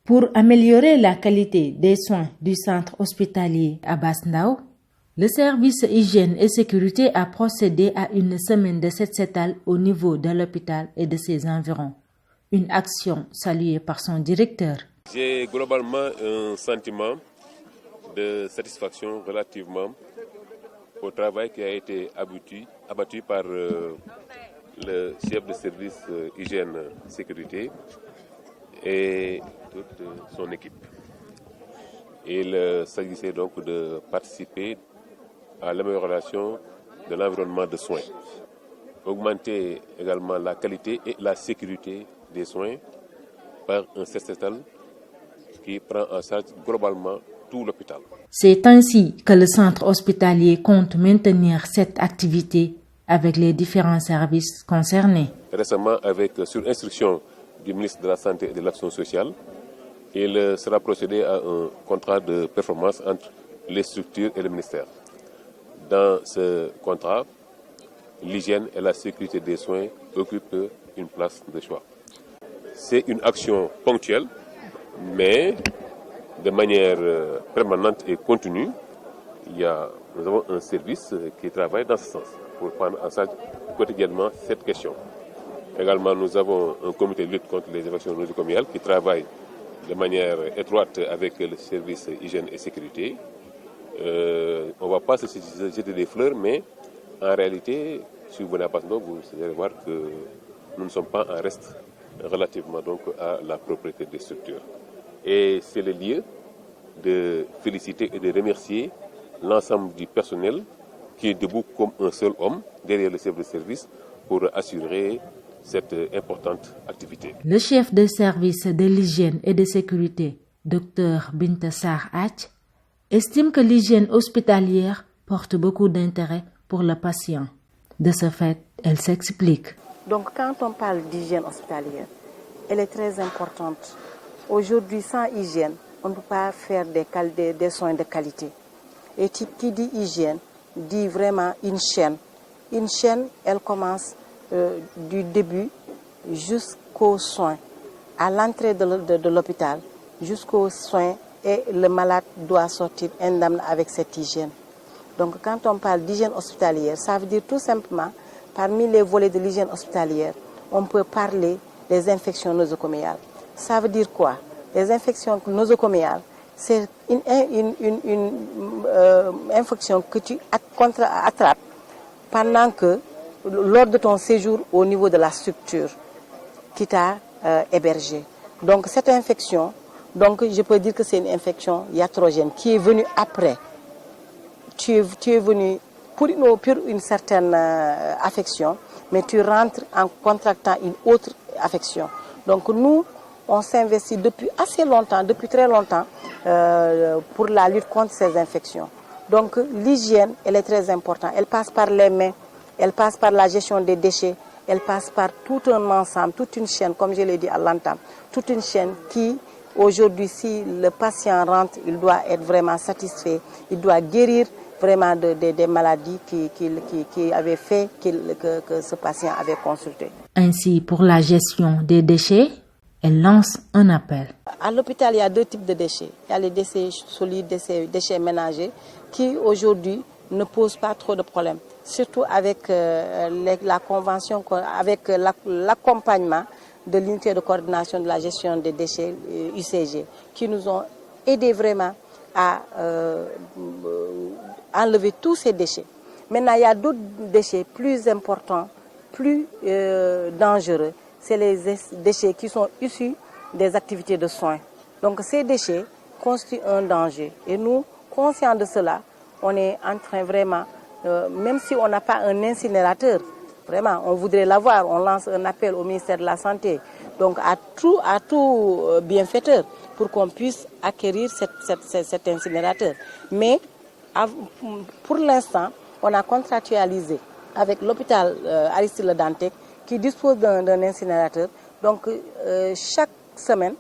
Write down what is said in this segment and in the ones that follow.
Pour améliorer la qualité des soins du centre hospitalier Abass Ndao, le service hygiène et sécurité a procédé à une semaine de set-setal au niveau de l'hôpital et de ses environs. Une action saluée par son directeur. J'ai globalement un sentiment de satisfaction relativement au travail qui a été abattu par le chef de service hygiène sécurité et toute son équipe. Il s'agissait donc de participer à l'amélioration de l'environnement de soins, augmenter également la qualité et la sécurité des soins par un set-setal qui prend en charge globalement tout l'hôpital. C'est ainsi que le centre hospitalier compte maintenir cette activité avec les différents services concernés. Récemment, sur instruction du ministre de la Santé et de l'Action sociale, il sera procédé à un contrat de performance entre les structures et le ministère. Dans ce contrat, l'hygiène et la sécurité des soins occupent une place de choix. C'est une action ponctuelle, mais de manière permanente et continue. Nous avons un service qui travaille dans ce sens pour prendre en charge quotidiennement cette question. Également, nous avons un comité de lutte contre les infections nosocomiales qui travaille de manière étroite avec le service hygiène et sécurité. On ne va pas se jeter des fleurs, mais en réalité, si vous venez à Abass Ndao, vous allez voir que nous ne sommes pas en reste relativement donc à la propriété des structures. Et c'est le lieu de féliciter et de remercier l'ensemble du personnel qui est debout comme un seul homme derrière le chef de service pour assurer cette importante activité. Le chef de service de l'hygiène et de sécurité, Dr Binta Sarr Ath, estime que l'hygiène hospitalière porte beaucoup d'intérêt pour le patient. De ce fait, elle s'explique. Donc quand on parle d'hygiène hospitalière, elle est très importante. Aujourd'hui, sans hygiène, on ne peut pas faire des soins de qualité. Et qui dit hygiène, dit vraiment une chaîne. Une chaîne, elle commence du début jusqu'aux soins, à l'entrée de l'hôpital, jusqu'aux soins, et le malade doit sortir indemne avec cette hygiène. Donc quand on parle d'hygiène hospitalière, ça veut dire tout simplement, parmi les volets de l'hygiène hospitalière, on peut parler des infections nosocomiales. Ça veut dire quoi? Les infections nosocomiales, c'est une infection que tu attrapes lors de ton séjour au niveau de la structure qui t'a hébergé. Donc cette infection, je peux dire que c'est une infection iatrogène qui est venue après. Tu es venu pour une certaine affection, mais tu rentres en contractant une autre affection. Donc nous, on s'investit depuis assez longtemps, depuis très longtemps, pour la lutte contre ces infections. Donc l'hygiène, elle est très importante. Elle passe par les mains, elle passe par la gestion des déchets, elle passe par tout un ensemble, toute une chaîne, comme je l'ai dit à l'entame, toute une chaîne qui, aujourd'hui, si le patient rentre, il doit être vraiment satisfait, il doit guérir vraiment des maladies qui avaient fait que ce patient avait consulté. Ainsi, pour la gestion des déchets, elle lance un appel. À l'hôpital, il y a deux types de déchets. Il y a les déchets solides, déchets ménagers, qui aujourd'hui ne posent pas trop de problèmes. Surtout avec la convention, avec l'accompagnement de l'unité de coordination de la gestion des déchets UCG, qui nous ont aidés vraiment à enlever tous ces déchets. Maintenant, il y a d'autres déchets plus importants, plus dangereux. C'est les déchets qui sont issus des activités de soins. Donc ces déchets constituent un danger. Et nous, conscients de cela, on est en train vraiment, même si on n'a pas un incinérateur, vraiment, on voudrait l'avoir. On lance un appel au ministère de la Santé, donc à tout bienfaiteur, pour qu'on puisse acquérir cet incinérateur. Mais pour l'instant, on a contractualisé avec l'hôpital Aristide Le Dantec qui dispose d'un incinérateur. Donc chaque semaine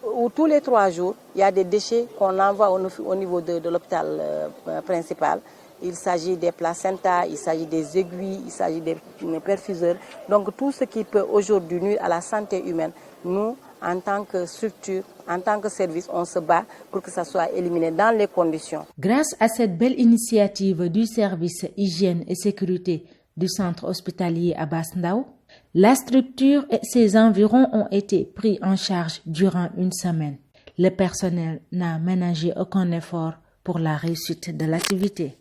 ou tous les 3 jours, il y a des déchets qu'on envoie au niveau de l'hôpital principal il s'agit des placentas, il s'agit des aiguilles, il s'agit des perfuseurs. Donc tout ce qui peut aujourd'hui nuire à la santé humaine, nous, en tant que structure, en tant que service, on se bat pour que ça soit éliminé dans les conditions. Grâce à cette belle initiative du service hygiène et sécurité du centre hospitalier Abass Ndao, la structure et ses environs ont été pris en charge durant une semaine. Le personnel n'a ménagé aucun effort pour la réussite de l'activité.